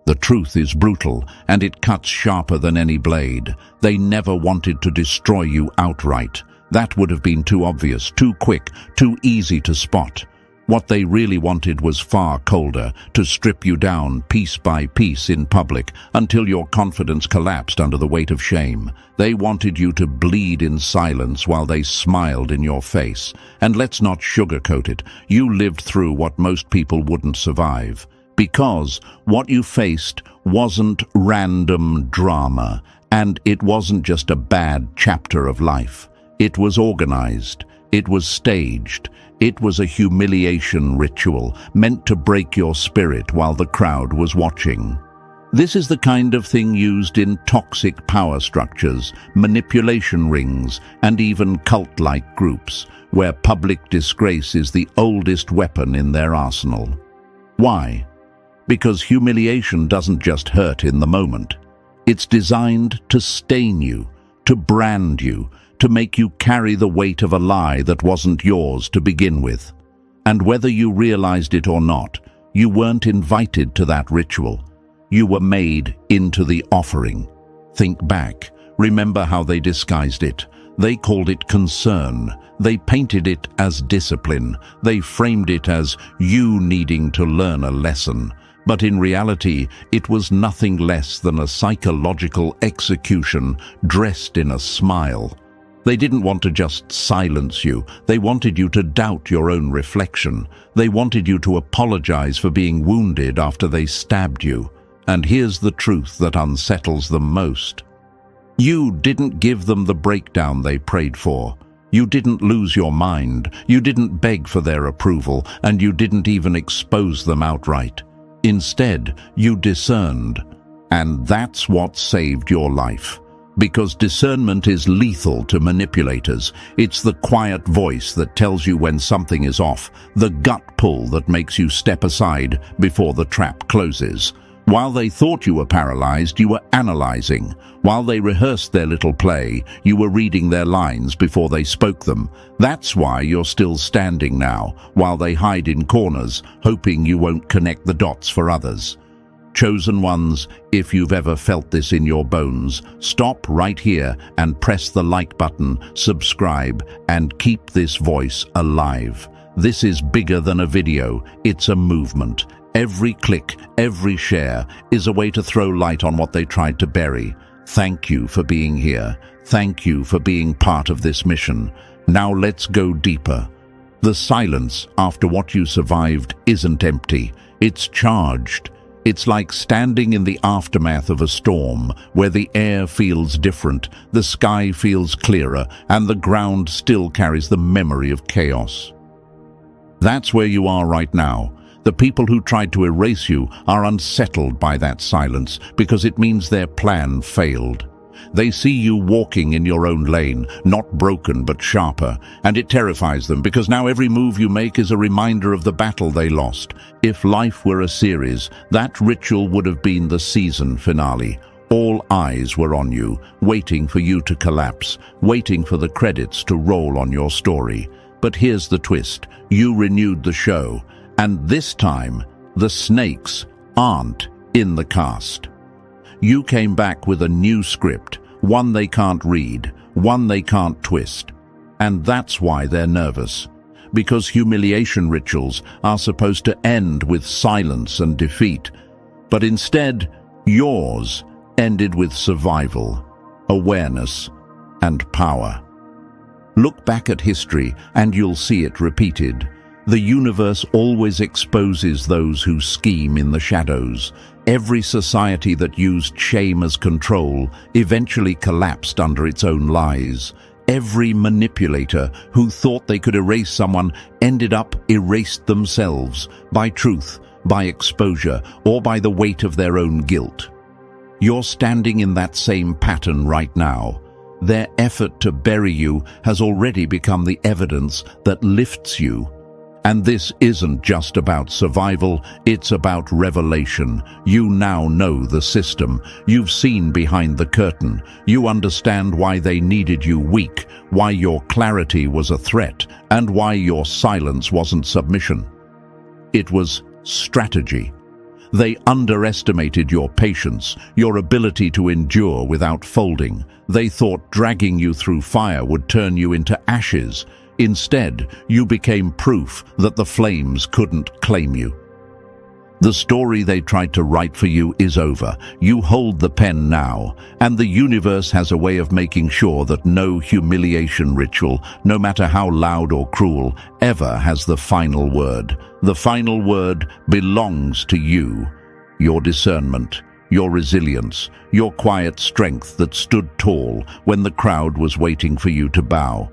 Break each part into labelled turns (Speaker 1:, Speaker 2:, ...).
Speaker 1: The truth is brutal, and it cuts sharper than any blade. They never wanted to destroy you outright. That would have been too obvious, too quick, too easy to spot. What they really wanted was far colder, to strip you down piece by piece in public until your confidence collapsed under the weight of shame. They wanted you to bleed in silence while they smiled in your face. And let's not sugarcoat it, you lived through what most people wouldn't survive. Because what you faced wasn't random drama, and it wasn't just a bad chapter of life. It was organized, it was staged, it was a humiliation ritual meant to break your spirit while the crowd was watching. This is the kind of thing used in toxic power structures, manipulation rings, and even cult-like groups, where public disgrace is the oldest weapon in their arsenal. Why? Because humiliation doesn't just hurt in the moment. It's designed to stain you, to brand you, to make you carry the weight of a lie that wasn't yours to begin with. And whether you realized it or not, you weren't invited to that ritual. You were made into the offering. Think back. Remember how they disguised it. They called it concern. They painted it as discipline. They framed it as you needing to learn a lesson. But in reality, it was nothing less than a psychological execution dressed in a smile. They didn't want to just silence you. They wanted you to doubt your own reflection. They wanted you to apologize for being wounded after they stabbed you. And here's the truth that unsettles them most. You didn't give them the breakdown they prayed for. You didn't lose your mind. You didn't beg for their approval, and you didn't even expose them outright. Instead, you discerned. And that's what saved your life. Because discernment is lethal to manipulators. It's the quiet voice that tells you when something is off, the gut pull that makes you step aside before the trap closes. While they thought you were paralyzed, you were analyzing. While they rehearsed their little play, you were reading their lines before they spoke them. That's why you're still standing now, while they hide in corners, hoping you won't connect the dots for others. Chosen ones, if you've ever felt this in your bones, stop right here and press the like button, subscribe, and keep this voice alive. This is bigger than a video, it's a movement. Every click, every share is a way to throw light on what they tried to bury. Thank you for being here. Thank you for being part of this mission. Now let's go deeper. The silence after what you survived isn't empty, it's charged. It's like standing in the aftermath of a storm, where the air feels different, the sky feels clearer, and the ground still carries the memory of chaos. That's where you are right now. The people who tried to erase you are unsettled by that silence because it means their plan failed. They see you walking in your own lane, not broken but sharper, and it terrifies them because now every move you make is a reminder of the battle they lost. If life were a series, that ritual would have been the season finale. All eyes were on you, waiting for you to collapse, waiting for the credits to roll on your story. But here's the twist. You renewed the show, and this time, the snakes aren't in the cast. You came back with a new script, one they can't read, one they can't twist. And that's why they're nervous. Because humiliation rituals are supposed to end with silence and defeat. But instead, yours ended with survival, awareness, and power. Look back at history and you'll see it repeated. The universe always exposes those who scheme in the shadows. Every society that used shame as control eventually collapsed under its own lies. Every manipulator who thought they could erase someone ended up erased themselves by truth, by exposure, or by the weight of their own guilt. You're standing in that same pattern right now. Their effort to bury you has already become the evidence that lifts you. And this isn't just about survival, it's about revelation. You now know the system. You've seen behind the curtain. You understand why they needed you weak, why your clarity was a threat, and why your silence wasn't submission. It was strategy. They underestimated your patience, your ability to endure without folding. They thought dragging you through fire would turn you into ashes. Instead, you became proof that the flames couldn't claim you. The story they tried to write for you is over. You hold the pen now, and the universe has a way of making sure that no humiliation ritual, no matter how loud or cruel, ever has the final word. The final word belongs to you. Your discernment, your resilience, your quiet strength that stood tall when the crowd was waiting for you to bow.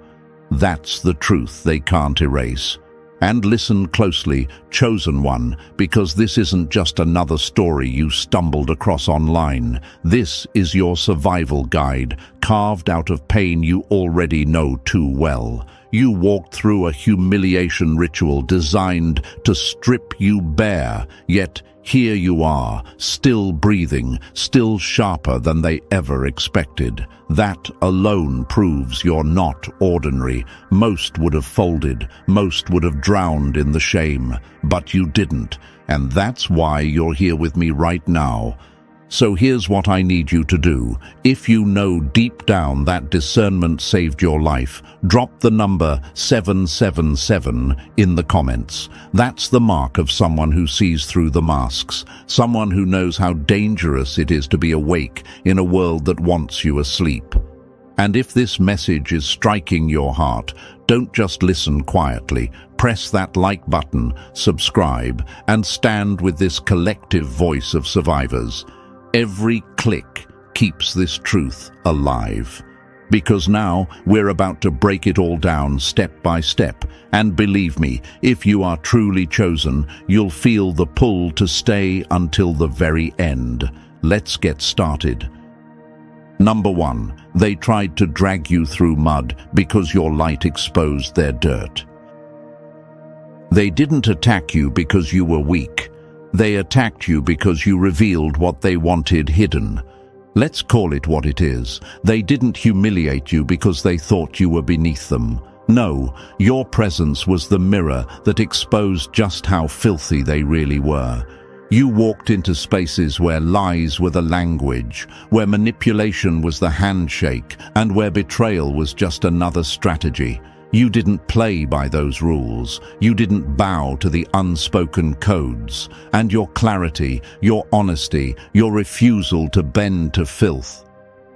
Speaker 1: That's the truth they can't erase. And listen closely, chosen one, because this isn't just another story you stumbled across online. This is your survival guide, carved out of pain you already know too well. You walked through a humiliation ritual designed to strip you bare, yet here you are, still breathing, still sharper than they ever expected. That alone proves you're not ordinary. Most would have folded, most would have drowned in the shame, but you didn't, and that's why you're here with me right now. So here's what I need you to do. If you know deep down that discernment saved your life, drop the number 777 in the comments. That's the mark of someone who sees through the masks, someone who knows how dangerous it is to be awake in a world that wants you asleep. And if this message is striking your heart, don't just listen quietly. Press that like button, subscribe, and stand with this collective voice of survivors. Every click keeps this truth alive. Because now we're about to break it all down step by step. And believe me, if you are truly chosen, you'll feel the pull to stay until the very end. Let's get started. Number 1, they tried to drag you through mud because your light exposed their dirt. They didn't attack you because you were weak. They attacked you because you revealed what they wanted hidden. Let's call it what it is. They didn't humiliate you because they thought you were beneath them. No, your presence was the mirror that exposed just how filthy they really were. You walked into spaces where lies were the language, where manipulation was the handshake, and where betrayal was just another strategy. You didn't play by those rules. You didn't bow to the unspoken codes. And your clarity, your honesty, your refusal to bend to filth,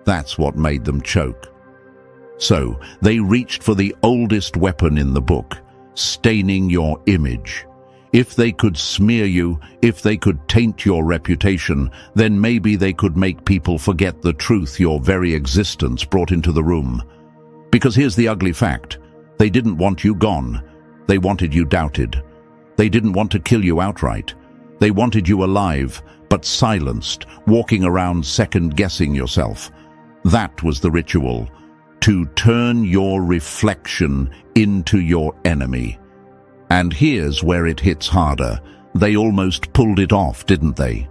Speaker 1: that's what made them choke. So, they reached for the oldest weapon in the book, staining your image. If they could smear you, if they could taint your reputation, then maybe they could make people forget the truth your very existence brought into the room. Because here's the ugly fact. They didn't want you gone. They wanted you doubted. They didn't want to kill you outright. They wanted you alive, but silenced, walking around second-guessing yourself. That was the ritual, to turn your reflection into your enemy. And here's where it hits harder. They almost pulled it off, didn't they?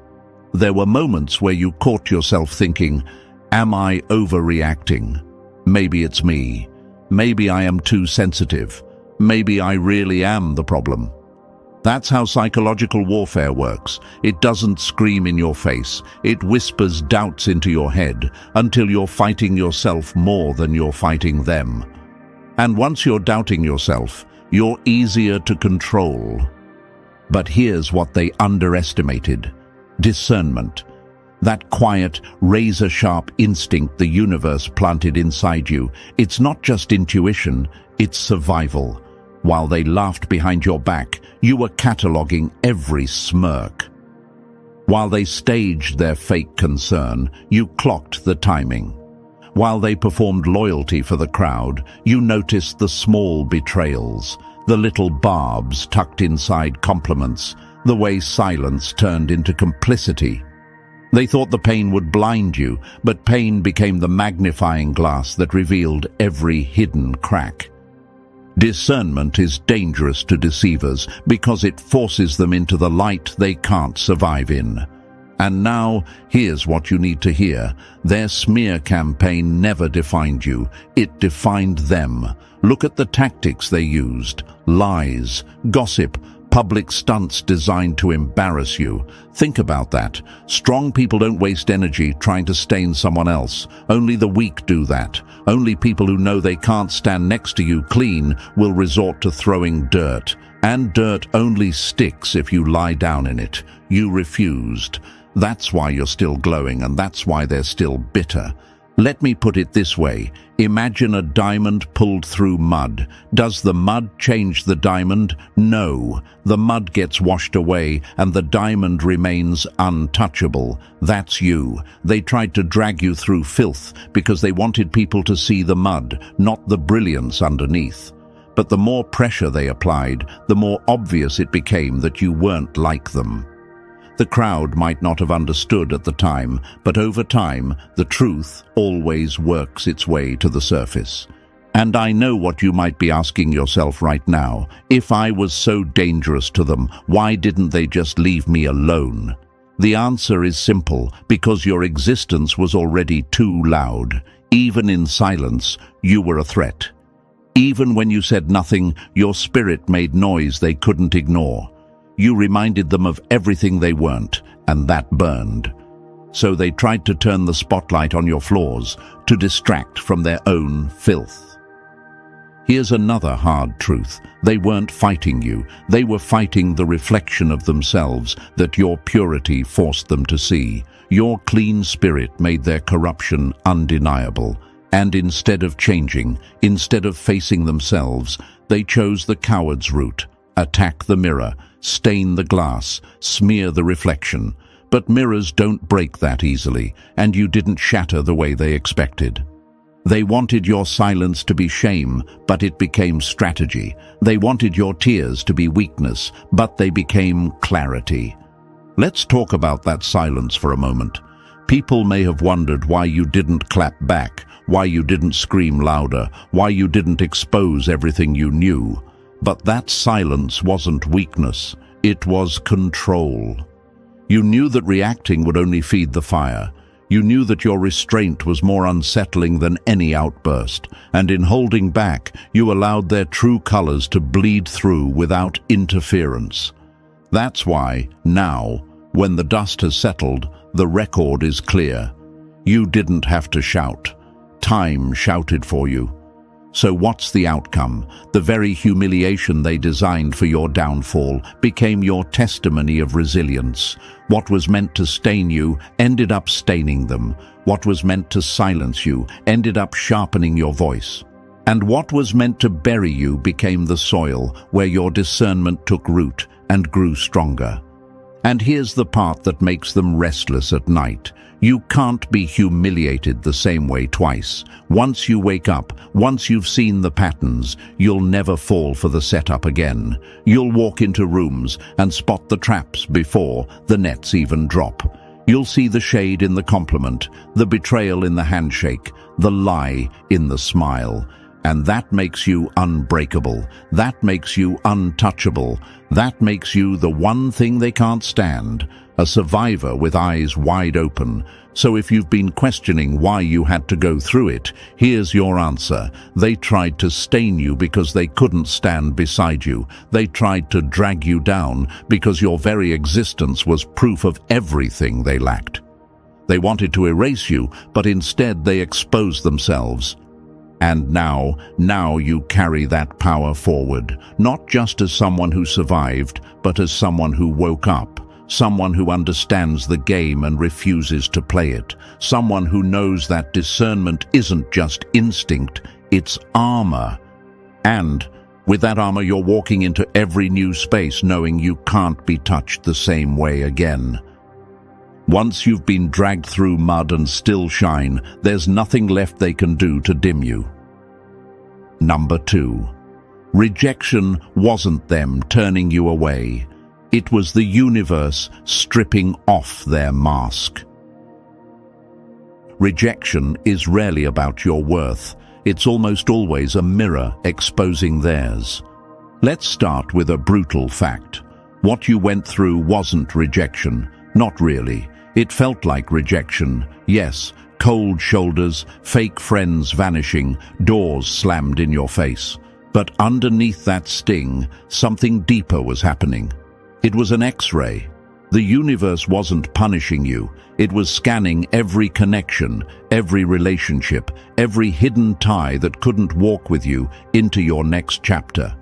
Speaker 1: There were moments where you caught yourself thinking, am I overreacting? Maybe it's me. Maybe I am too sensitive. Maybe I really am the problem. That's how psychological warfare works. It doesn't scream in your face. It whispers doubts into your head until you're fighting yourself more than you're fighting them. And once you're doubting yourself, you're easier to control. But here's what they underestimated: discernment. That quiet, razor-sharp instinct the universe planted inside you. It's not just intuition, it's survival. While they laughed behind your back, you were cataloging every smirk. While they staged their fake concern, you clocked the timing. While they performed loyalty for the crowd, you noticed the small betrayals, the little barbs tucked inside compliments, the way silence turned into complicity. They thought the pain would blind you, but pain became the magnifying glass that revealed every hidden crack. Discernment is dangerous to deceivers because it forces them into the light they can't survive in. And now, here's what you need to hear. Their smear campaign never defined you. It defined them. Look at the tactics they used: lies, gossip, Public stunts designed to embarrass you. Think about that. Strong people don't waste energy trying to stain someone else. Only the weak do that. Only people who know they can't stand next to you clean will resort to throwing dirt. And dirt only sticks if you lie down in it. You refused. That's why you're still glowing, and that's why they're still bitter. Let me put it this way. Imagine a diamond pulled through mud. Does the mud change the diamond? No. The mud gets washed away and the diamond remains untouchable. That's you. They tried to drag you through filth because they wanted people to see the mud, not the brilliance underneath. But the more pressure they applied, the more obvious it became that you weren't like them. The crowd might not have understood at the time, but over time, the truth always works its way to the surface. And I know what you might be asking yourself right now. If I was so dangerous to them, why didn't they just leave me alone? The answer is simple, because your existence was already too loud. Even in silence, you were a threat. Even when you said nothing, your spirit made noise they couldn't ignore. You reminded them of everything they weren't, and that burned. So they tried to turn the spotlight on your flaws, to distract from their own filth. Here's another hard truth. They weren't fighting you. They were fighting the reflection of themselves that your purity forced them to see. Your clean spirit made their corruption undeniable. And instead of changing, instead of facing themselves, they chose the coward's route. Attack the mirror, stain the glass, smear the reflection. But mirrors don't break that easily, and you didn't shatter the way they expected. They wanted your silence to be shame, but it became strategy. They wanted your tears to be weakness, but they became clarity. Let's talk about that silence for a moment. People may have wondered why you didn't clap back, why you didn't scream louder, why you didn't expose everything you knew. But that silence wasn't weakness, it was control. You knew that reacting would only feed the fire. You knew that your restraint was more unsettling than any outburst, and in holding back, you allowed their true colors to bleed through without interference. That's why, now, when the dust has settled, the record is clear. You didn't have to shout. Time shouted for you. So what's the outcome? The very humiliation they designed for your downfall became your testimony of resilience. What was meant to stain you ended up staining them. What was meant to silence you ended up sharpening your voice. And what was meant to bury you became the soil where your discernment took root and grew stronger. And here's the part that makes them restless at night. You can't be humiliated the same way twice. Once you wake up, once you've seen the patterns, you'll never fall for the setup again. You'll walk into rooms and spot the traps before the nets even drop. You'll see the shade in the compliment, the betrayal in the handshake, the lie in the smile. And that makes you unbreakable. That makes you untouchable. That makes you the one thing they can't stand, a survivor with eyes wide open. So if you've been questioning why you had to go through it, here's your answer. They tried to stain you because they couldn't stand beside you. They tried to drag you down because your very existence was proof of everything they lacked. They wanted to erase you, but instead they exposed themselves. And now you carry that power forward, not just as someone who survived, but as someone who woke up, someone who understands the game and refuses to play it, someone who knows that discernment isn't just instinct, it's armor. And with that armor, you're walking into every new space knowing you can't be touched the same way again. Once you've been dragged through mud and still shine, there's nothing left they can do to dim you. Number 2. Rejection wasn't them turning you away. It was the universe stripping off their mask. Rejection is rarely about your worth. It's almost always a mirror exposing theirs. Let's start with a brutal fact. What you went through wasn't rejection. Not really. It felt like rejection, yes, cold shoulders, fake friends vanishing, doors slammed in your face. But underneath that sting, something deeper was happening. It was an X-ray. The universe wasn't punishing you. It was scanning every connection, every relationship, every hidden tie that couldn't walk with you into your next chapter.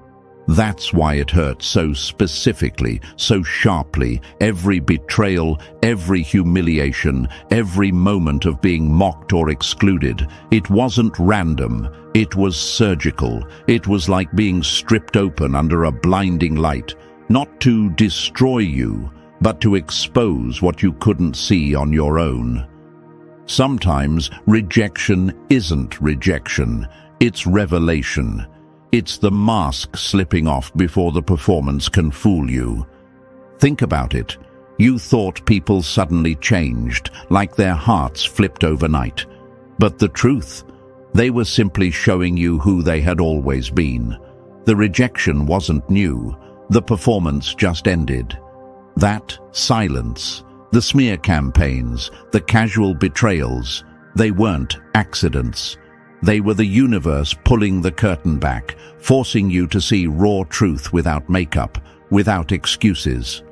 Speaker 1: That's why it hurt so specifically, so sharply. Every betrayal, every humiliation, every moment of being mocked or excluded. It wasn't random. It was surgical. It was like being stripped open under a blinding light, not to destroy you, but to expose what you couldn't see on your own. Sometimes rejection isn't rejection. It's revelation. It's the mask slipping off before the performance can fool you. Think about it. You thought people suddenly changed, like their hearts flipped overnight. But the truth, they were simply showing you who they had always been. The rejection wasn't new. The performance just ended. That silence, the smear campaigns, the casual betrayals, they weren't accidents. They were the universe pulling the curtain back, forcing you to see raw truth without makeup, without excuses.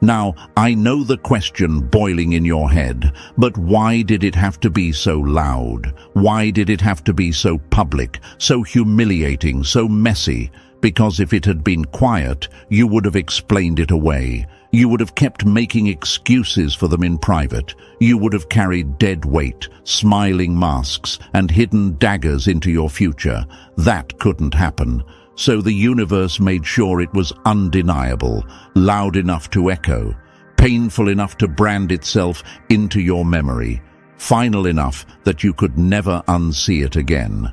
Speaker 1: Now, I know the question boiling in your head, but why did it have to be so loud? Why did it have to be so public, so humiliating, so messy? Because if it had been quiet, you would have explained it away. You would have kept making excuses for them in private. You would have carried dead weight, smiling masks, and hidden daggers into your future. That couldn't happen. So the universe made sure it was undeniable, loud enough to echo, painful enough to brand itself into your memory, final enough that you could never unsee it again.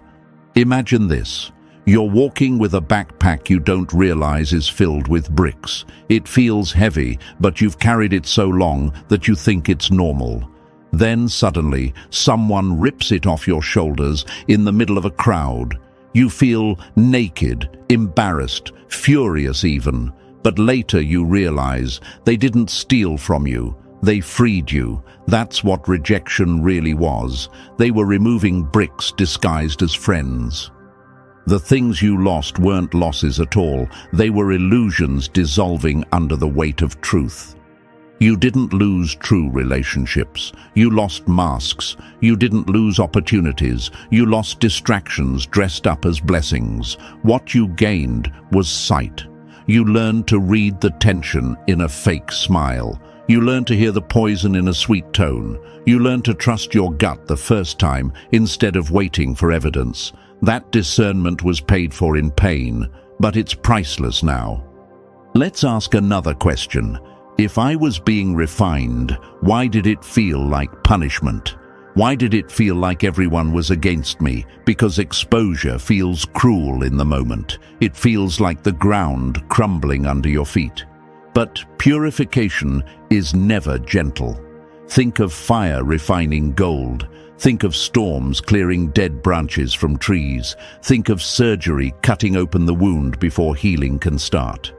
Speaker 1: Imagine this. You're walking with a backpack you don't realize is filled with bricks. It feels heavy, but you've carried it so long that you think it's normal. Then suddenly, someone rips it off your shoulders in the middle of a crowd. You feel naked, embarrassed, furious even. But later you realize they didn't steal from you. They freed you. That's what rejection really was. They were removing bricks disguised as friends. The things you lost weren't losses at all. They were illusions dissolving under the weight of truth. You didn't lose true relationships. You lost masks. You didn't lose opportunities. You lost distractions dressed up as blessings. What you gained was sight. You learned to read the tension in a fake smile. You learned to hear the poison in a sweet tone. You learned to trust your gut the first time instead of waiting for evidence. That discernment was paid for in pain, but it's priceless now. Let's ask another question. If I was being refined, why did it feel like punishment? Why did it feel like everyone was against me? Because exposure feels cruel in the moment. It feels like the ground crumbling under your feet. But purification is never gentle. Think of fire refining gold. Think of storms clearing dead branches from trees. Think of surgery cutting open the wound before healing can start.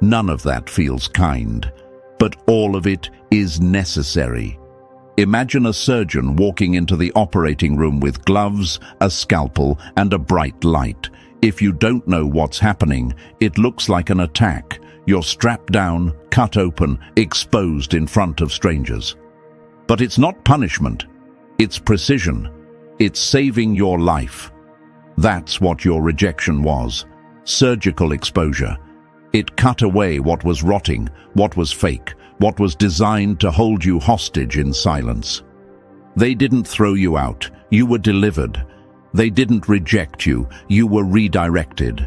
Speaker 1: None of that feels kind, but all of it is necessary. Imagine a surgeon walking into the operating room with gloves, a scalpel, and a bright light. If you don't know what's happening, it looks like an attack. You're strapped down, cut open, exposed in front of strangers. But it's not punishment. It's precision. It's saving your life. That's what your rejection was. Surgical exposure. It cut away what was rotting, what was fake, what was designed to hold you hostage in silence. They didn't throw you out. You were delivered. They didn't reject you. You were redirected.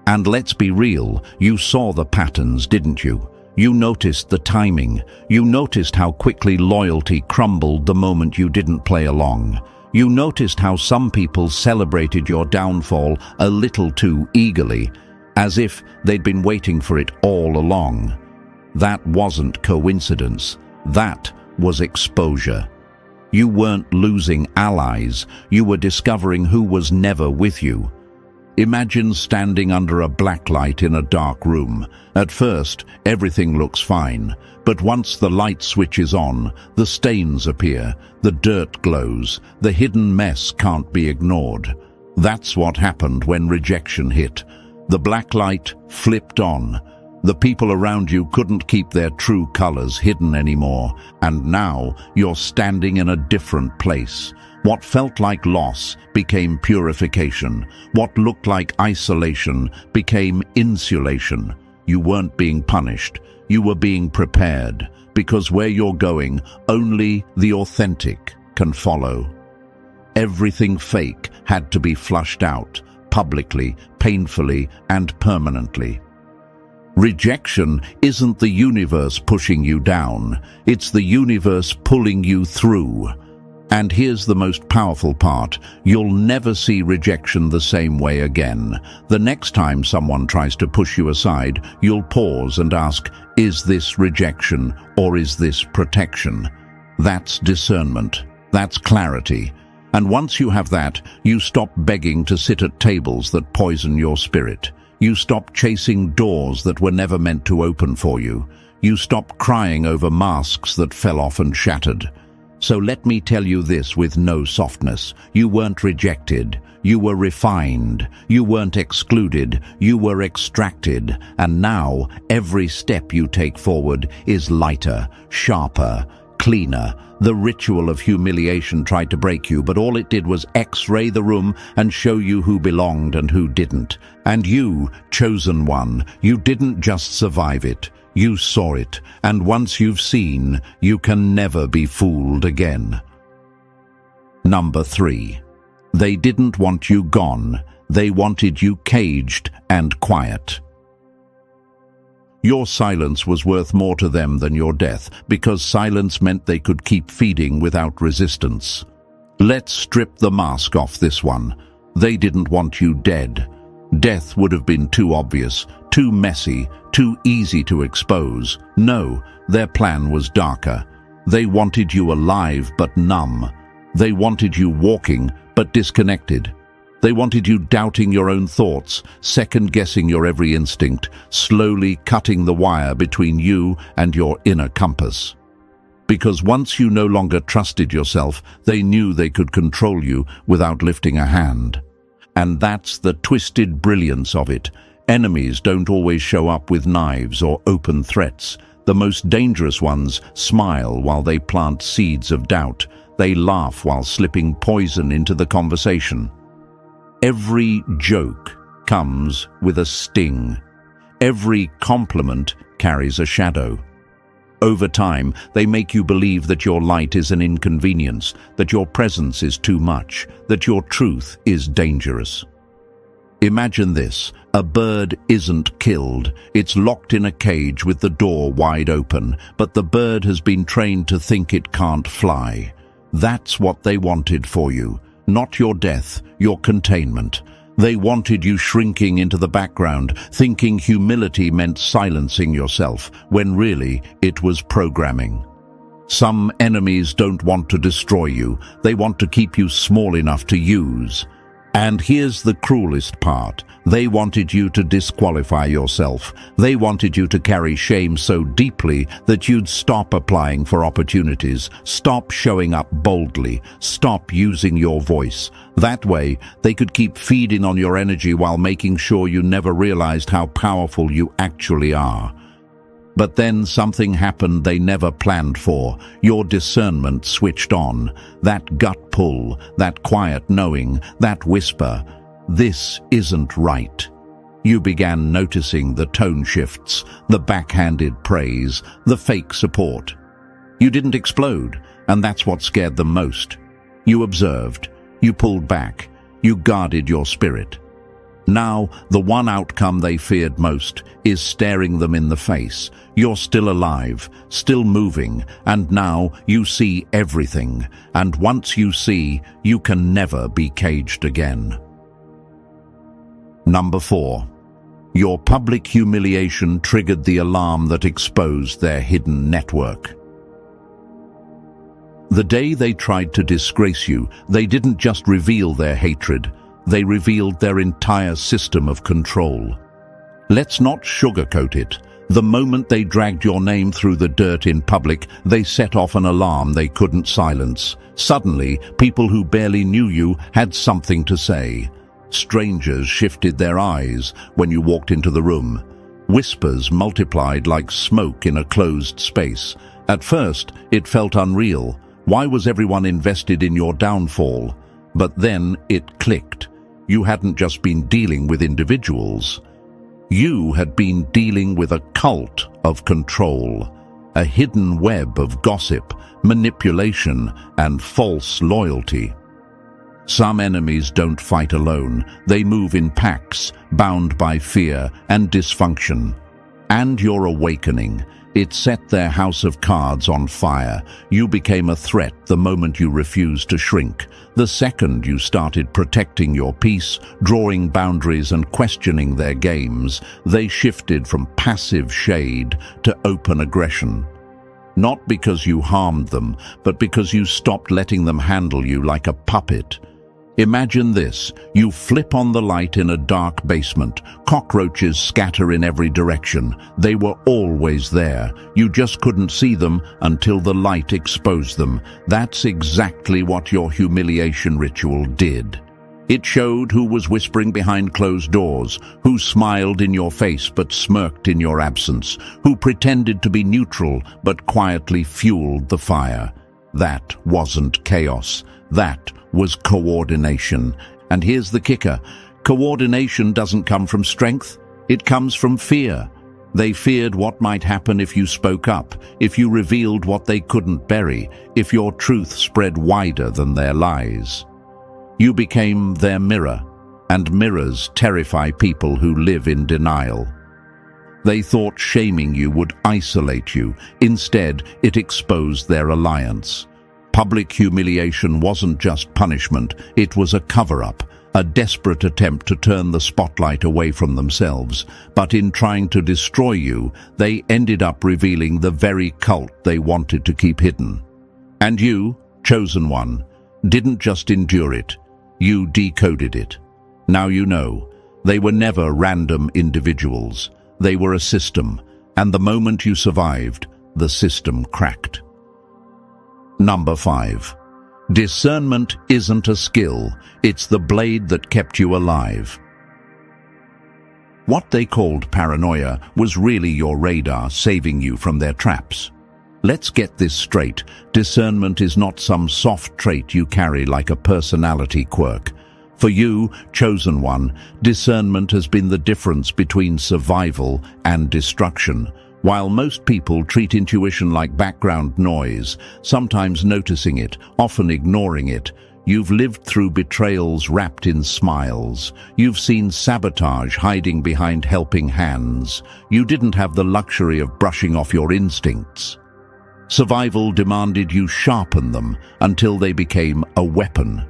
Speaker 1: And let's be real, you saw the patterns, didn't you? You noticed the timing. You noticed how quickly loyalty crumbled the moment you didn't play along. You noticed how some people celebrated your downfall a little too eagerly, as if they'd been waiting for it all along. That wasn't coincidence. That was exposure. You weren't losing allies. You were discovering who was never with you. Imagine standing under a black light in a dark room. At first, everything looks fine, but once the light switches on, the stains appear, the dirt glows, the hidden mess can't be ignored. That's what happened when rejection hit. The black light flipped on. The people around you couldn't keep their true colors hidden anymore, and now you're standing in a different place. What felt like loss became purification. What looked like isolation became insulation. You weren't being punished. You were being prepared, because where you're going, only the authentic can follow. Everything fake had to be flushed out, publicly, painfully, and permanently. Rejection isn't the universe pushing you down. It's the universe pulling you through. And here's the most powerful part. You'll never see rejection the same way again. The next time someone tries to push you aside, you'll pause and ask, is this rejection or is this protection? That's discernment. That's clarity. And once you have that, you stop begging to sit at tables that poison your spirit. You stop chasing doors that were never meant to open for you. You stop crying over masks that fell off and shattered. So let me tell you this with no softness. You weren't rejected. You were refined. You weren't excluded. You were extracted. And now, every step you take forward is lighter, sharper, cleaner. The ritual of humiliation tried to break you, but all it did was X-ray the room and show you who belonged and who didn't. And you, chosen one, you didn't just survive it. You saw it, and once you've seen, you can never be fooled again. Number 3. They didn't want you gone. They wanted you caged and quiet. Your silence was worth more to them than your death, because silence meant they could keep feeding without resistance. Let's strip the mask off this one. They didn't want you dead. Death would have been too obvious, too messy, too easy to expose. No, their plan was darker. They wanted you alive but numb. They wanted you walking but disconnected. They wanted you doubting your own thoughts, second-guessing your every instinct, slowly cutting the wire between you and your inner compass. Because once you no longer trusted yourself, they knew they could control you without lifting a hand. And that's the twisted brilliance of it. Enemies don't always show up with knives or open threats. The most dangerous ones smile while they plant seeds of doubt. They laugh while slipping poison into the conversation. Every joke comes with a sting. Every compliment carries a shadow. Over time, they make you believe that your light is an inconvenience, that your presence is too much, that your truth is dangerous. Imagine this. A bird isn't killed. It's locked in a cage with the door wide open, but the bird has been trained to think it can't fly. That's what they wanted for you. Not your death, your containment. They wanted you shrinking into the background, thinking humility meant silencing yourself, when really it was programming. Some enemies don't want to destroy you. They want to keep you small enough to use. And here's the cruelest part. They wanted you to disqualify yourself. They wanted you to carry shame so deeply that you'd stop applying for opportunities, stop showing up boldly, stop using your voice. That way, they could keep feeding on your energy while making sure you never realized how powerful you actually are. But then something happened they never planned for. Your discernment switched on. That gut pull, that quiet knowing, that whisper, this isn't right. You began noticing the tone shifts, the backhanded praise, the fake support. You didn't explode, and that's what scared them most. You observed, you pulled back, you guarded your spirit. Now, the one outcome they feared most is staring them in the face. You're still alive, still moving, and now you see everything. And once you see, you can never be caged again. Number 4. Your public humiliation triggered the alarm that exposed their hidden network. The day they tried to disgrace you, they didn't just reveal their hatred. They revealed their entire system of control. Let's not sugarcoat it. The moment they dragged your name through the dirt in public, they set off an alarm they couldn't silence. Suddenly, people who barely knew you had something to say. Strangers shifted their eyes when you walked into the room. Whispers multiplied like smoke in a closed space. At first, it felt unreal. Why was everyone invested in your downfall? But then it clicked. You hadn't just been dealing with individuals. You had been dealing with a cult of control, a hidden web of gossip, manipulation, and false loyalty. Some enemies don't fight alone. They move in packs, bound by fear and dysfunction. And your awakening, it set their house of cards on fire. You became a threat the moment you refused to shrink. The second you started protecting your peace, drawing boundaries and questioning their games, they shifted from passive shade to open aggression. Not because you harmed them, but because you stopped letting them handle you like a puppet. Imagine this. You flip on the light in a dark basement. Cockroaches scatter in every direction. They were always there. You just couldn't see them until the light exposed them. That's exactly what your humiliation ritual did. It showed who was whispering behind closed doors, who smiled in your face but smirked in your absence, who pretended to be neutral but quietly fueled the fire. That wasn't chaos. That was coordination. And here's the kicker. Coordination doesn't come from strength. It comes from fear. They feared what might happen if you spoke up, if you revealed what they couldn't bury, if your truth spread wider than their lies. You became their mirror, and mirrors terrify people who live in denial. They thought shaming you would isolate you. Instead, it exposed their alliance. Public humiliation wasn't just punishment, it was a cover-up, a desperate attempt to turn the spotlight away from themselves. But in trying to destroy you, they ended up revealing the very cult they wanted to keep hidden. And you, chosen one, didn't just endure it, you decoded it. Now you know, they were never random individuals. They were a system, and the moment you survived, the system cracked. Number 5. Discernment isn't a skill, it's the blade that kept you alive. What they called paranoia was really your radar saving you from their traps. Let's get this straight. Discernment is not some soft trait you carry like a personality quirk. For you, chosen one, discernment has been the difference between survival and destruction. While most people treat intuition like background noise, sometimes noticing it, often ignoring it, you've lived through betrayals wrapped in smiles. You've seen sabotage hiding behind helping hands. You didn't have the luxury of brushing off your instincts. Survival demanded you sharpen them until they became a weapon.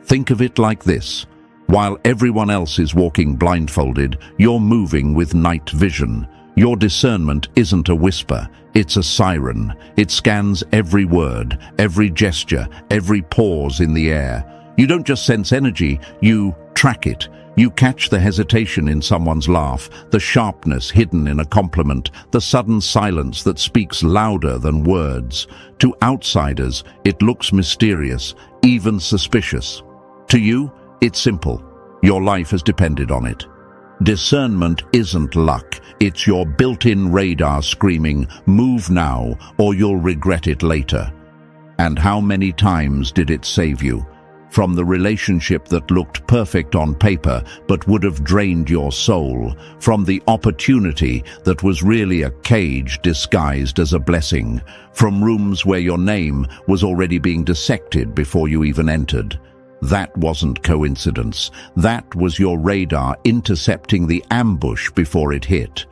Speaker 1: Think of it like this. While everyone else is walking blindfolded, you're moving with night vision. Your discernment isn't a whisper, it's a siren. It scans every word, every gesture, every pause in the air. You don't just sense energy, you track it. You catch the hesitation in someone's laugh, the sharpness hidden in a compliment, the sudden silence that speaks louder than words. To outsiders, it looks mysterious, even suspicious. To you, it's simple. Your life has depended on it. Discernment isn't luck, it's your built-in radar screaming, "Move now, or you'll regret it later." And how many times did it save you? From the relationship that looked perfect on paper but would have drained your soul, from the opportunity that was really a cage disguised as a blessing, from rooms where your name was already being dissected before you even entered. That wasn't coincidence. That was your radar intercepting the ambush before it hit.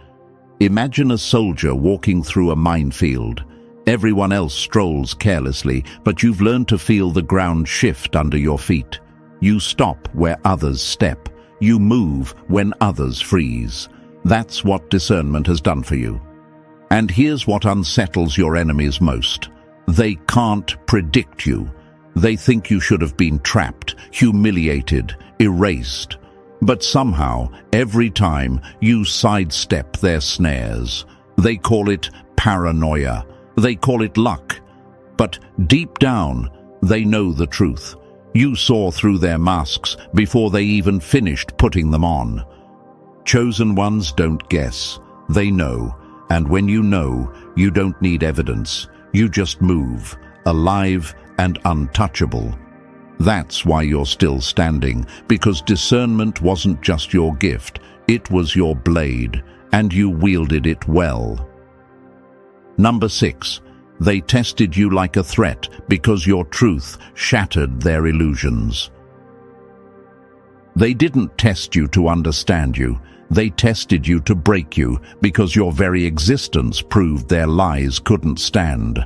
Speaker 1: Imagine a soldier walking through a minefield. Everyone else strolls carelessly, but you've learned to feel the ground shift under your feet. You stop where others step. You move when others freeze. That's what discernment has done for you. And here's what unsettles your enemies most. They can't predict you. They think you should have been trapped, humiliated, erased. But somehow, every time, you sidestep their snares. They call it paranoia. They call it luck. But deep down, they know the truth. You saw through their masks before they even finished putting them on. Chosen ones don't guess. They know. And when you know, you don't need evidence. You just move, alive and untouchable. That's why you're still standing, because discernment wasn't just your gift, it was your blade, and you wielded it well. Number 6. They tested you like a threat because your truth shattered their illusions. They didn't test you to understand you. They tested you to break you because your very existence proved their lies couldn't stand.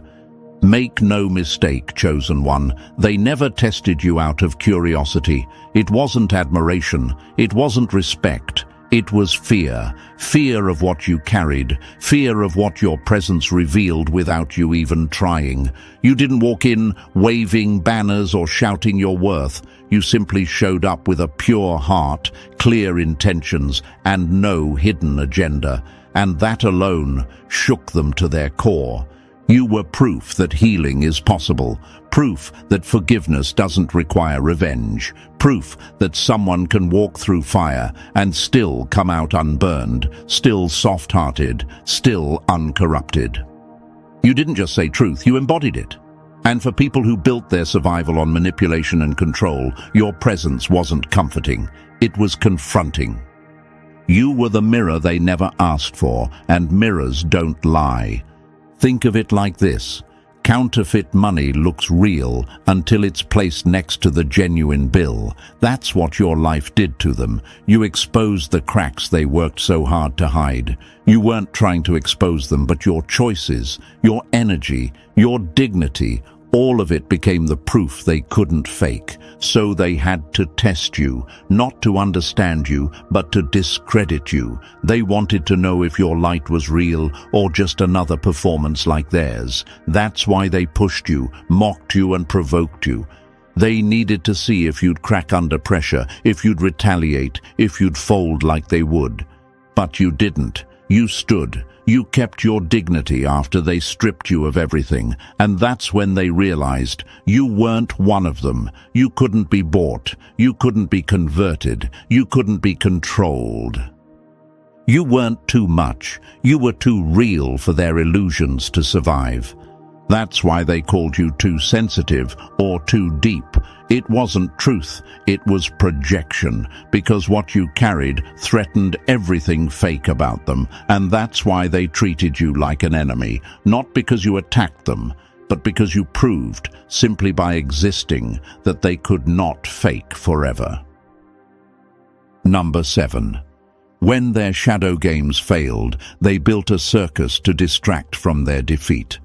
Speaker 1: Make no mistake, chosen one, they never tested you out of curiosity. It wasn't admiration, it wasn't respect. It was fear. Fear of what you carried. Fear of what your presence revealed without you even trying. You didn't walk in waving banners or shouting your worth. You simply showed up with a pure heart, clear intentions, and no hidden agenda. And that alone shook them to their core. You were proof that healing is possible, proof that forgiveness doesn't require revenge, proof that someone can walk through fire and still come out unburned, still soft-hearted, still uncorrupted. You didn't just say truth, you embodied it. And for people who built their survival on manipulation and control, your presence wasn't comforting, it was confronting. You were the mirror they never asked for, and mirrors don't lie. Think of it like this. Counterfeit money looks real until it's placed next to the genuine bill. That's what your life did to them. You exposed the cracks they worked so hard to hide. You weren't trying to expose them, but your choices, your energy, your dignity, all of it became the proof they couldn't fake. So they had to test you, not to understand you, but to discredit you. They wanted to know if your light was real or just another performance like theirs. That's why they pushed you, mocked you, and provoked you. They needed to see if you'd crack under pressure, if you'd retaliate, if you'd fold like they would. But you didn't. You stood. You kept your dignity after they stripped you of everything, and that's when they realized you weren't one of them. You couldn't be bought. You couldn't be converted. You couldn't be controlled. You weren't too much. You were too real for their illusions to survive. That's why they called you too sensitive or too deep. It wasn't truth, it was projection, because what you carried threatened everything fake about them, and that's why they treated you like an enemy, not because you attacked them, but because you proved, simply by existing, that they could not fake forever. Number 7. When their shadow games failed, they built a circus to distract from their defeat.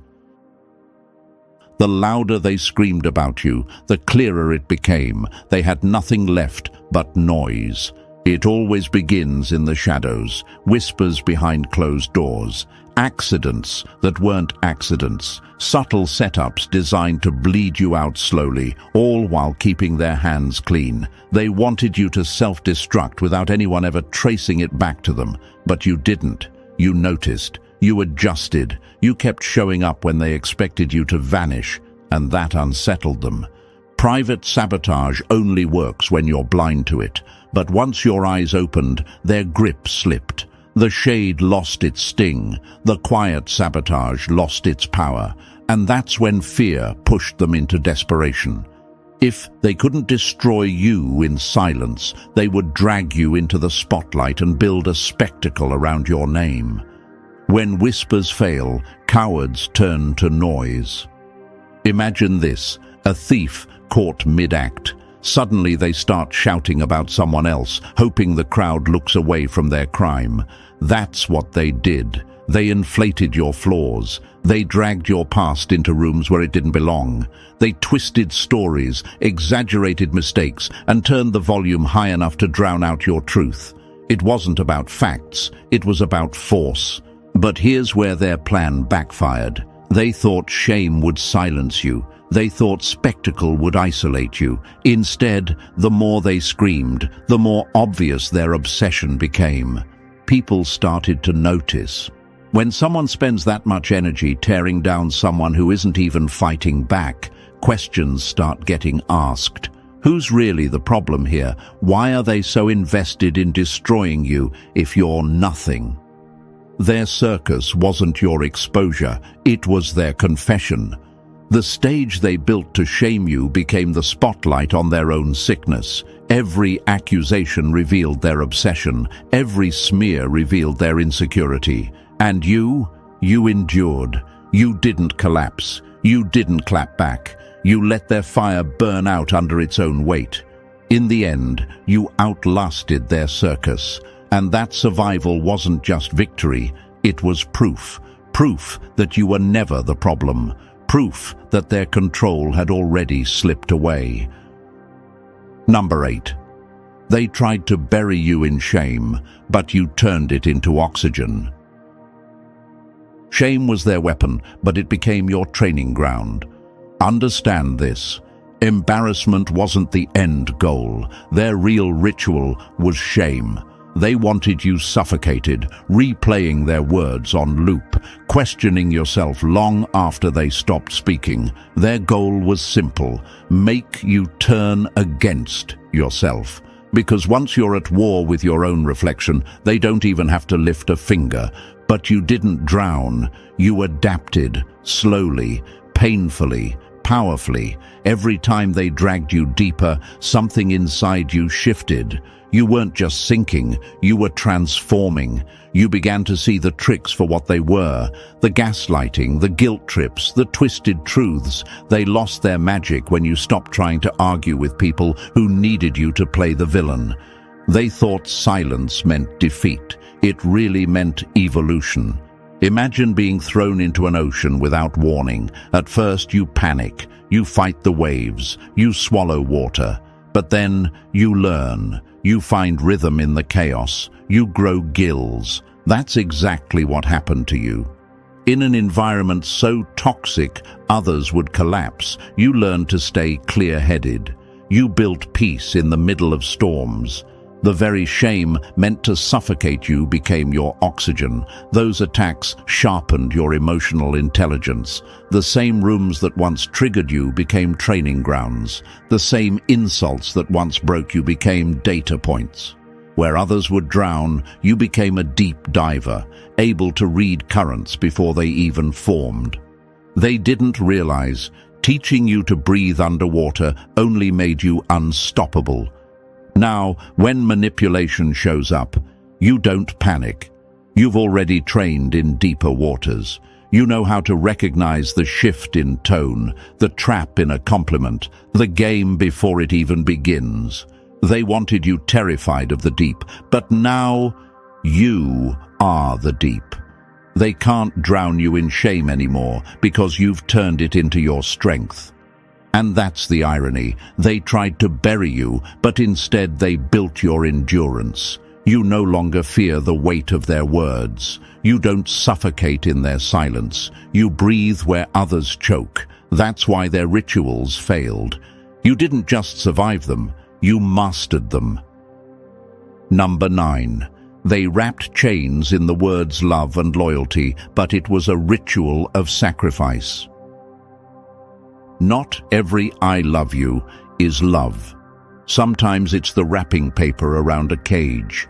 Speaker 1: The louder they screamed about you, the clearer it became. They had nothing left but noise. It always begins in the shadows, whispers behind closed doors, accidents that weren't accidents, subtle setups designed to bleed you out slowly, all while keeping their hands clean. They wanted you to self-destruct without anyone ever tracing it back to them, but you didn't. You noticed. You adjusted. You kept showing up when they expected you to vanish, and that unsettled them. Private sabotage only works when you're blind to it, but once your eyes opened, their grip slipped. The shade lost its sting, the quiet sabotage lost its power, and that's when fear pushed them into desperation. If they couldn't destroy you in silence, they would drag you into the spotlight and build a spectacle around your name. When whispers fail, cowards turn to noise. Imagine this, a thief caught mid-act. Suddenly they start shouting about someone else, hoping the crowd looks away from their crime. That's what they did. They inflated your flaws. They dragged your past into rooms where it didn't belong. They twisted stories, exaggerated mistakes, and turned the volume high enough to drown out your truth. It wasn't about facts, it was about force. But here's where their plan backfired. They thought shame would silence you. They thought spectacle would isolate you. Instead, the more they screamed, the more obvious their obsession became. People started to notice. When someone spends that much energy tearing down someone who isn't even fighting back, questions start getting asked. Who's really the problem here? Why are they so invested in destroying you if you're nothing? Their circus wasn't your exposure, it was their confession. The stage they built to shame you became the spotlight on their own sickness. Every accusation revealed their obsession. Every smear revealed their insecurity. And you endured. You didn't collapse. You didn't clap back. You let their fire burn out under its own weight. In the end, you outlasted their circus. And that survival wasn't just victory, it was proof. Proof that you were never the problem. Proof that their control had already slipped away. Number 8. They tried to bury you in shame, but you turned it into oxygen. Shame was their weapon, but it became your training ground. Understand this. Embarrassment wasn't the end goal. Their real ritual was shame. They wanted you suffocated, replaying their words on loop, questioning yourself long after they stopped speaking. Their goal was simple: make you turn against yourself. Because once you're at war with your own reflection, they don't even have to lift a finger. But you didn't drown. You adapted, slowly, painfully, powerfully. Every time they dragged you deeper, something inside you shifted. You weren't just sinking, you were transforming. You began to see the tricks for what they were. The gaslighting, the guilt trips, the twisted truths. They lost their magic when you stopped trying to argue with people who needed you to play the villain. They thought silence meant defeat. It really meant evolution. Imagine being thrown into an ocean without warning. At first you panic, you fight the waves, you swallow water. But then you learn. You find rhythm in the chaos. You grow gills. That's exactly what happened to you. In an environment so toxic others would collapse, you learned to stay clear-headed. You built peace in the middle of storms. The very shame meant to suffocate you became your oxygen. Those attacks sharpened your emotional intelligence. The same rooms that once triggered you became training grounds. The same insults that once broke you became data points. Where others would drown, you became a deep diver, able to read currents before they even formed. They didn't realize teaching you to breathe underwater only made you unstoppable. Now, when manipulation shows up, you don't panic. You've already trained in deeper waters. You know how to recognize the shift in tone, the trap in a compliment, the game before it even begins. They wanted you terrified of the deep, but now you are the deep. They can't drown you in shame anymore because you've turned it into your strength. And that's the irony. They tried to bury you, but instead they built your endurance. You no longer fear the weight of their words. You don't suffocate in their silence. You breathe where others choke. That's why their rituals failed. You didn't just survive them, you mastered them. Number 9. They wrapped chains in the words love and loyalty, but it was a ritual of sacrifice. Not every I love you is love. Sometimes it's the wrapping paper around a cage.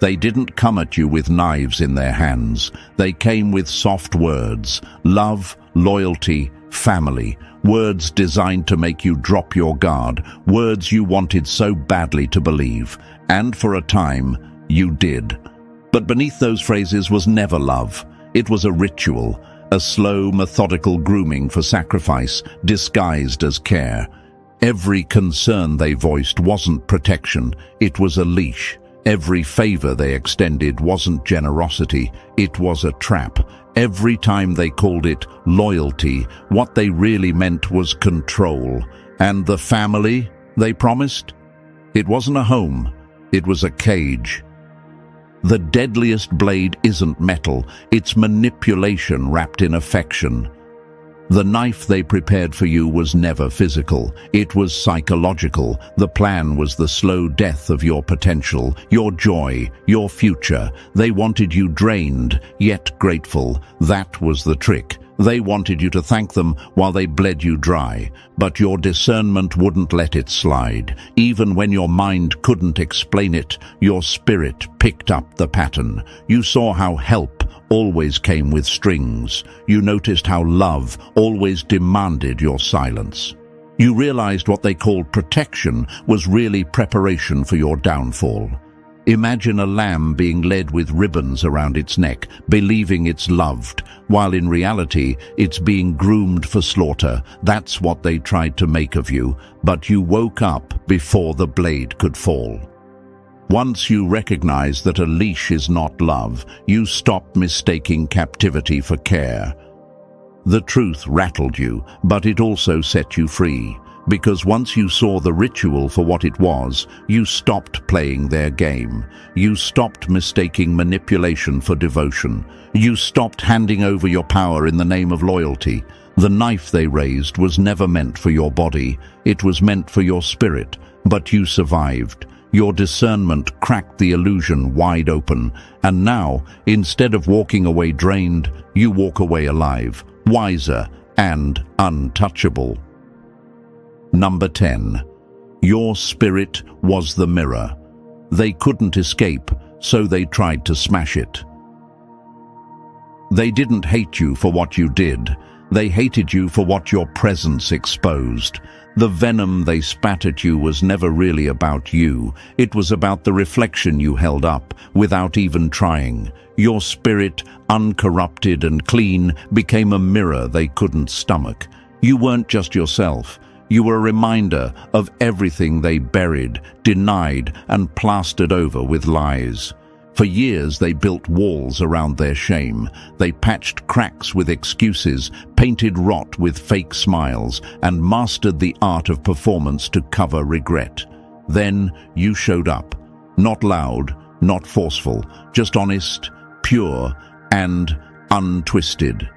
Speaker 1: They didn't come at you with knives in their hands. They came with soft words: love, loyalty, family. Words designed to make you drop your guard. Words you wanted so badly to believe. And for a time, you did. But beneath those phrases was never love. It was a ritual. A slow, methodical grooming for sacrifice, disguised as care. Every concern they voiced wasn't protection, it was a leash. Every favor they extended wasn't generosity, it was a trap. Every time they called it loyalty, what they really meant was control. And the family they promised? It wasn't a home, it was a cage. The deadliest blade isn't metal, it's manipulation wrapped in affection. The knife they prepared for you was never physical, it was psychological. The plan was the slow death of your potential, your joy, your future. They wanted you drained, yet grateful. That was the trick. They wanted you to thank them while they bled you dry, but your discernment wouldn't let it slide. Even when your mind couldn't explain it, your spirit picked up the pattern. You saw how help always came with strings. You noticed how love always demanded your silence. You realized what they called protection was really preparation for your downfall. Imagine a lamb being led with ribbons around its neck, believing it's loved, while in reality it's being groomed for slaughter. That's what they tried to make of you, but you woke up before the blade could fall. Once you recognize that a leash is not love, you stop mistaking captivity for care. The truth rattled you, but it also set you free. Because once you saw the ritual for what it was, you stopped playing their game. You stopped mistaking manipulation for devotion. You stopped handing over your power in the name of loyalty. The knife they raised was never meant for your body. It was meant for your spirit. But you survived. Your discernment cracked the illusion wide open. And now, instead of walking away drained, you walk away alive, wiser and untouchable. Number 10. Your spirit was the mirror. They couldn't escape, so they tried to smash it. They didn't hate you for what you did. They hated you for what your presence exposed. The venom they spat at you was never really about you. It was about the reflection you held up, without even trying. Your spirit, uncorrupted and clean, became a mirror they couldn't stomach. You weren't just yourself. You were a reminder of everything they buried, denied, and plastered over with lies. For years they built walls around their shame. They patched cracks with excuses, painted rot with fake smiles, and mastered the art of performance to cover regret. Then you showed up. Not loud, not forceful, just honest, pure, and untwisted.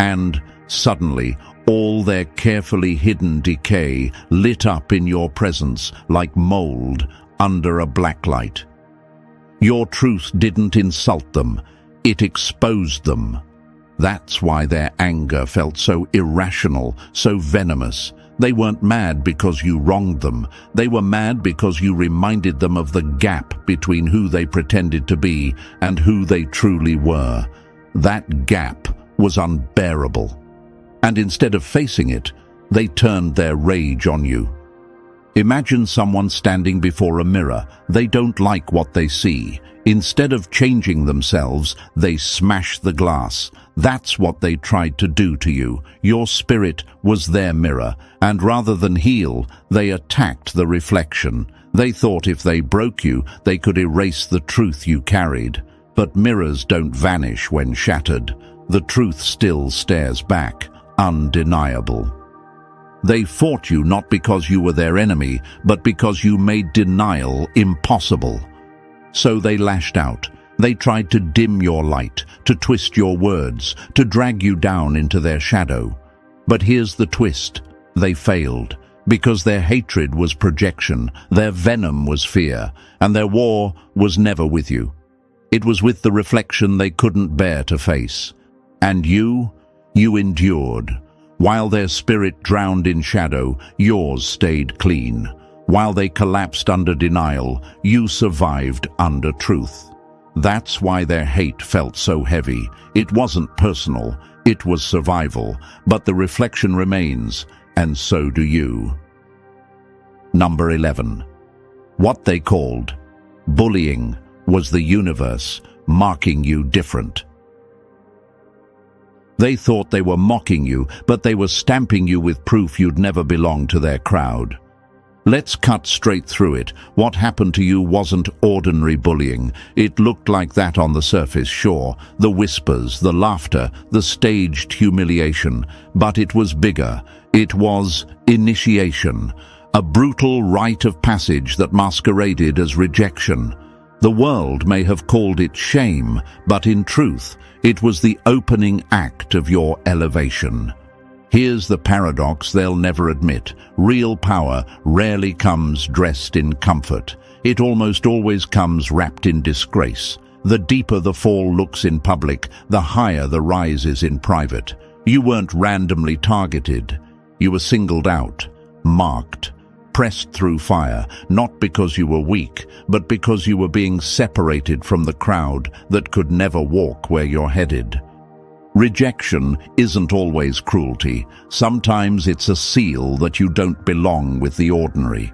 Speaker 1: And suddenly, all their carefully hidden decay lit up in your presence like mold under a blacklight. Your truth didn't insult them, it exposed them. That's why their anger felt so irrational, so venomous. They weren't mad because you wronged them. They were mad because you reminded them of the gap between who they pretended to be and who they truly were. That gap was unbearable. And instead of facing it, they turned their rage on you. Imagine someone standing before a mirror. They don't like what they see. Instead of changing themselves, they smash the glass. That's what they tried to do to you. Your spirit was their mirror, and rather than heal, they attacked the reflection. They thought if they broke you, they could erase the truth you carried. But mirrors don't vanish when shattered. The truth still stares back, undeniable. They fought you not because you were their enemy, but because you made denial impossible. So they lashed out. They tried to dim your light, to twist your words, to drag you down into their shadow. But here's the twist. They failed, because their hatred was projection, their venom was fear, and their war was never with you. It was with the reflection they couldn't bear to face. And you endured. While their spirit drowned in shadow, yours stayed clean. While they collapsed under denial, you survived under truth. That's why their hate felt so heavy. It wasn't personal, it was survival. But the reflection remains, and so do you. Number 11. What they called bullying was the universe marking you different. They thought they were mocking you, but they were stamping you with proof you'd never belong to their crowd. Let's cut straight through it. What happened to you wasn't ordinary bullying. It looked like that on the surface, sure. The whispers, the laughter, the staged humiliation. But it was bigger. It was initiation. A brutal rite of passage that masqueraded as rejection. The world may have called it shame, but in truth, it was the opening act of your elevation. Here's the paradox they'll never admit. Real power rarely comes dressed in comfort. It almost always comes wrapped in disgrace. The deeper the fall looks in public, the higher the rise is in private. You weren't randomly targeted. You were singled out, marked, pressed through fire, not because you were weak, but because you were being separated from the crowd that could never walk where you're headed. Rejection isn't always cruelty. Sometimes it's a seal that you don't belong with the ordinary.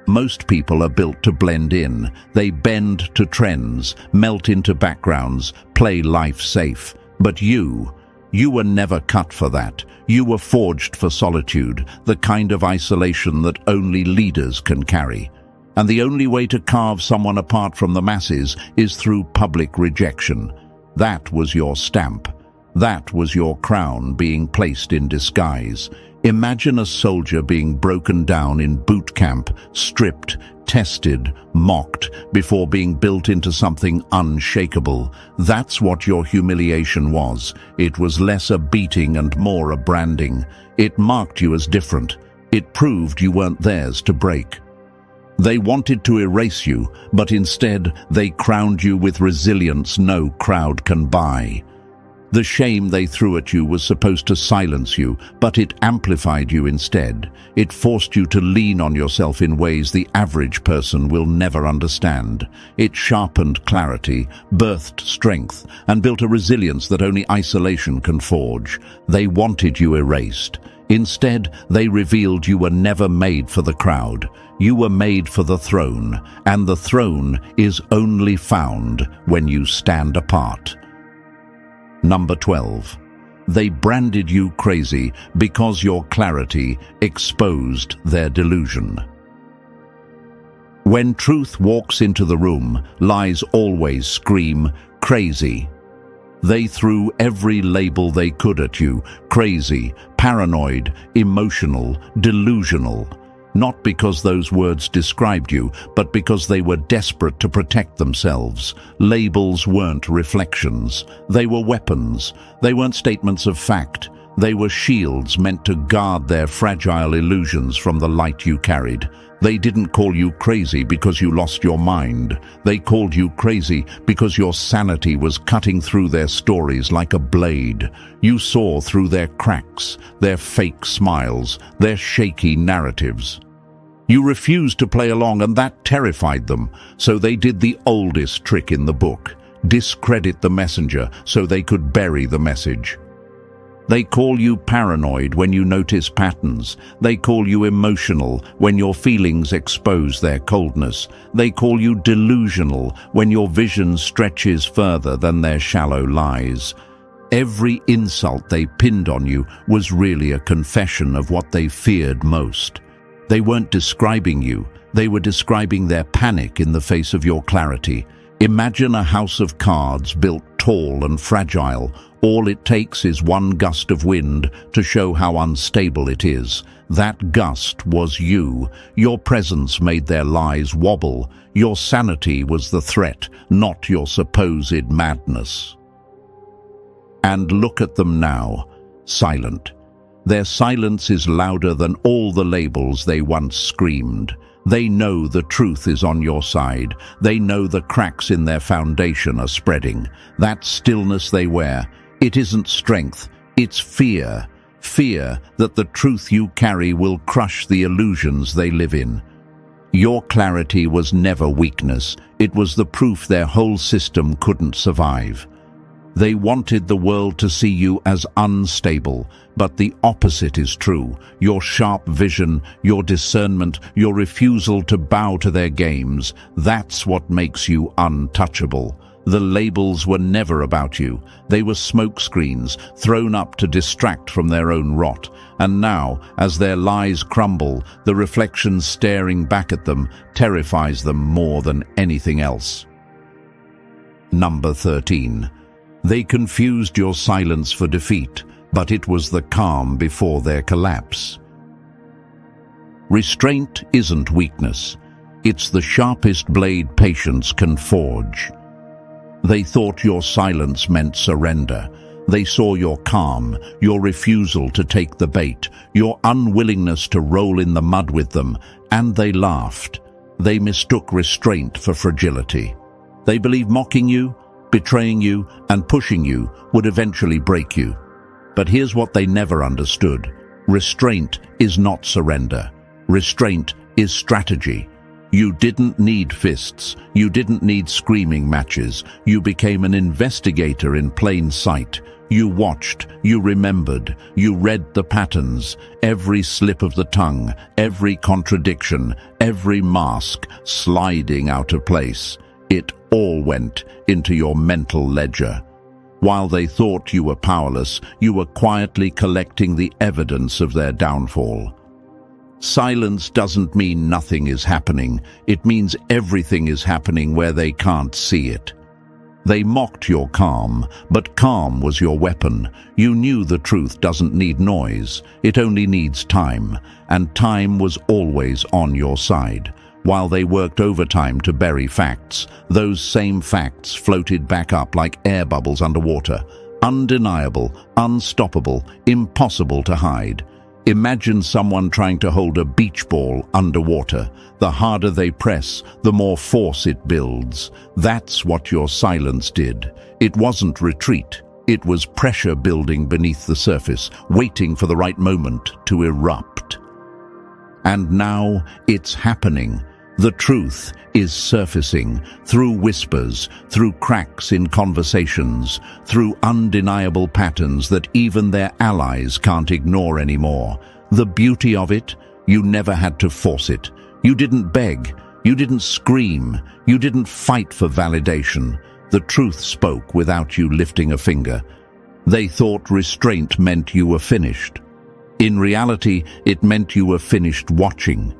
Speaker 1: Most people are built to blend in. They bend to trends, melt into backgrounds, play life safe. But you were never cut for that. You were forged for solitude, the kind of isolation that only leaders can carry. And the only way to carve someone apart from the masses is through public rejection. That was your stamp. That was your crown being placed in disguise. Imagine a soldier being broken down in boot camp, stripped, tested, mocked, before being built into something unshakable. That's what your humiliation was. It was less a beating and more a branding. It marked you as different. It proved you weren't theirs to break. They wanted to erase you, but instead they crowned you with resilience no crowd can buy. The shame they threw at you was supposed to silence you, but it amplified you instead. It forced you to lean on yourself in ways the average person will never understand. It sharpened clarity, birthed strength, and built a resilience that only isolation can forge. They wanted you erased. Instead, they revealed you were never made for the crowd. You were made for the throne, and the throne is only found when you stand apart. Number 12. They branded you crazy because your clarity exposed their delusion. When truth walks into the room, lies always scream, crazy. They threw every label they could at you: crazy, paranoid, emotional, delusional. Not because those words described you, but because they were desperate to protect themselves. Labels weren't reflections. They were weapons. They weren't statements of fact. They were shields meant to guard their fragile illusions from the light you carried. They didn't call you crazy because you lost your mind. They called you crazy because your sanity was cutting through their stories like a blade. You saw through their cracks, their fake smiles, their shaky narratives. You refused to play along, and that terrified them. So they did the oldest trick in the book: discredit the messenger so they could bury the message. They call you paranoid when you notice patterns. They call you emotional when your feelings expose their coldness. They call you delusional when your vision stretches further than their shallow lies. Every insult they pinned on you was really a confession of what they feared most. They weren't describing you. They were describing their panic in the face of your clarity. Imagine a house of cards built tall and fragile. All it takes is one gust of wind to show how unstable it is. That gust was you. Your presence made their lies wobble. Your sanity was the threat, not your supposed madness. And look at them now, silent. Their silence is louder than all the labels they once screamed. They know the truth is on your side. They know the cracks in their foundation are spreading. That stillness they wear, it isn't strength, it's fear. Fear that the truth you carry will crush the illusions they live in. Your clarity was never weakness. It was the proof their whole system couldn't survive. They wanted the world to see you as unstable, but the opposite is true. Your sharp vision, your discernment, your refusal to bow to their games, that's what makes you untouchable. The labels were never about you. They were smokescreens thrown up to distract from their own rot. And now, as their lies crumble, the reflection staring back at them terrifies them more than anything else. Number 13. They confused your silence for defeat, but it was the calm before their collapse. Restraint isn't weakness. It's the sharpest blade patience can forge. They thought your silence meant surrender. They saw your calm, your refusal to take the bait, your unwillingness to roll in the mud with them, and they laughed. They mistook restraint for fragility. They believed mocking you, betraying you, and pushing you would eventually break you. But here's what they never understood. Restraint is not surrender. Restraint is strategy. You didn't need fists. You didn't need screaming matches. You became an investigator in plain sight. You watched, you remembered, you read the patterns, every slip of the tongue, every contradiction, every mask sliding out of place. It all went into your mental ledger. While they thought you were powerless, you were quietly collecting the evidence of their downfall. Silence doesn't mean nothing is happening. It means everything is happening where they can't see it. They mocked your calm, but calm was your weapon. You knew the truth doesn't need noise. It only needs time, and time was always on your side. While they worked overtime to bury facts, those same facts floated back up like air bubbles underwater. Undeniable, unstoppable, impossible to hide. Imagine someone trying to hold a beach ball underwater. The harder they press, the more force it builds. That's what your silence did. It wasn't retreat. It was pressure building beneath the surface, waiting for the right moment to erupt. And now it's happening. The truth is surfacing through whispers, through cracks in conversations, through undeniable patterns that even their allies can't ignore anymore. The beauty of it, you never had to force it. You didn't beg, you didn't scream, you didn't fight for validation. The truth spoke without you lifting a finger. They thought restraint meant you were finished. In reality, it meant you were finished watching.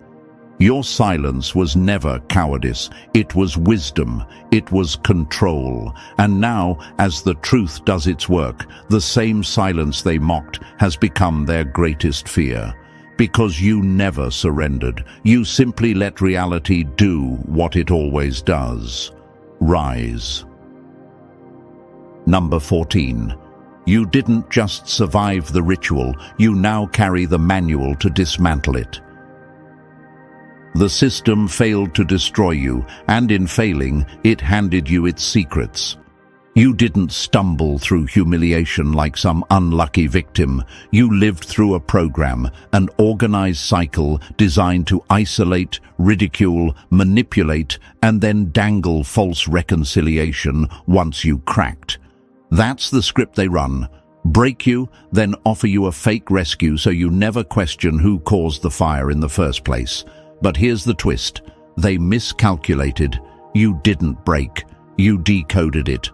Speaker 1: Your silence was never cowardice, it was wisdom, it was control. And now, as the truth does its work, the same silence they mocked has become their greatest fear. Because you never surrendered, you simply let reality do what it always does. Rise. Number 14. You didn't just survive the ritual, you now carry the manual to dismantle it. The system failed to destroy you, and in failing, it handed you its secrets. You didn't stumble through humiliation like some unlucky victim. You lived through a program, an organized cycle designed to isolate, ridicule, manipulate, and then dangle false reconciliation once you cracked. That's the script they run. Break you, then offer you a fake rescue so you never question who caused the fire in the first place. But here's the twist. They miscalculated. You didn't break. You decoded it.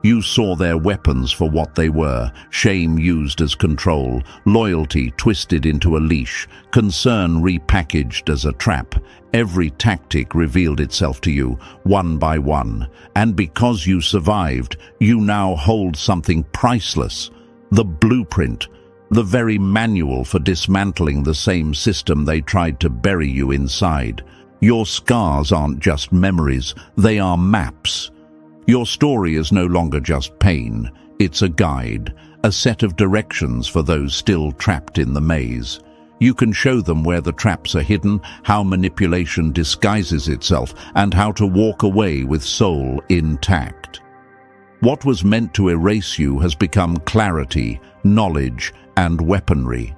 Speaker 1: You saw their weapons for what they were. Shame used as control. Loyalty twisted into a leash. Concern repackaged as a trap. Every tactic revealed itself to you, one by one. And because you survived, you now hold something priceless. The blueprint. The very manual for dismantling the same system they tried to bury you inside. Your scars aren't just memories, they are maps. Your story is no longer just pain, it's a guide, a set of directions for those still trapped in the maze. You can show them where the traps are hidden, how manipulation disguises itself, and how to walk away with soul intact. What was meant to erase you has become clarity, knowledge, and weaponry.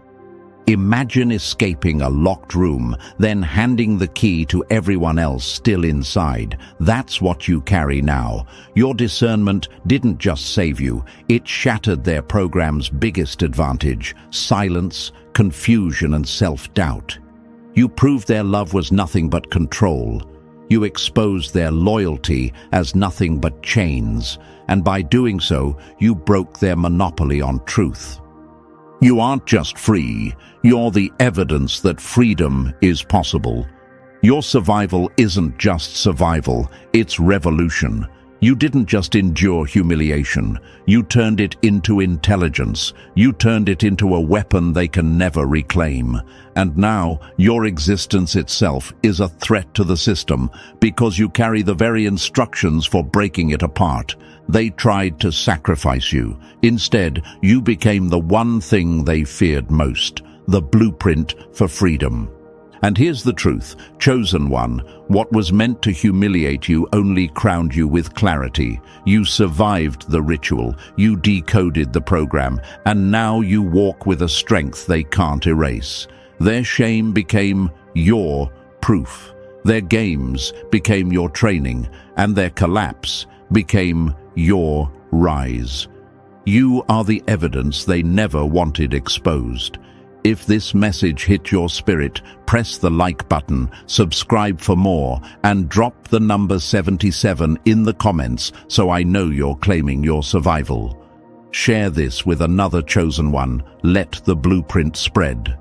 Speaker 1: Imagine escaping a locked room, then handing the key to everyone else still inside. That's what you carry now. Your discernment didn't just save you, it shattered their program's biggest advantage: silence, confusion, and self-doubt. You proved their love was nothing but control. You exposed their loyalty as nothing but chains, and by doing so, you broke their monopoly on truth. You aren't just free, you're the evidence that freedom is possible. Your survival isn't just survival, it's revolution. You didn't just endure humiliation, you turned it into intelligence. You turned it into a weapon they can never reclaim. And now, your existence itself is a threat to the system because you carry the very instructions for breaking it apart. They tried to sacrifice you. Instead, you became the one thing they feared most, the blueprint for freedom. And here's the truth, chosen one, what was meant to humiliate you only crowned you with clarity. You survived the ritual, you decoded the program, and now you walk with a strength they can't erase. Their shame became your proof. Their games became your training, and their collapse became your rise. You are the evidence they never wanted exposed. If this message hit your spirit, press the like button, subscribe for more, and drop the number 77 in the comments so I know you're claiming your survival. Share this with another chosen one. Let the blueprint spread.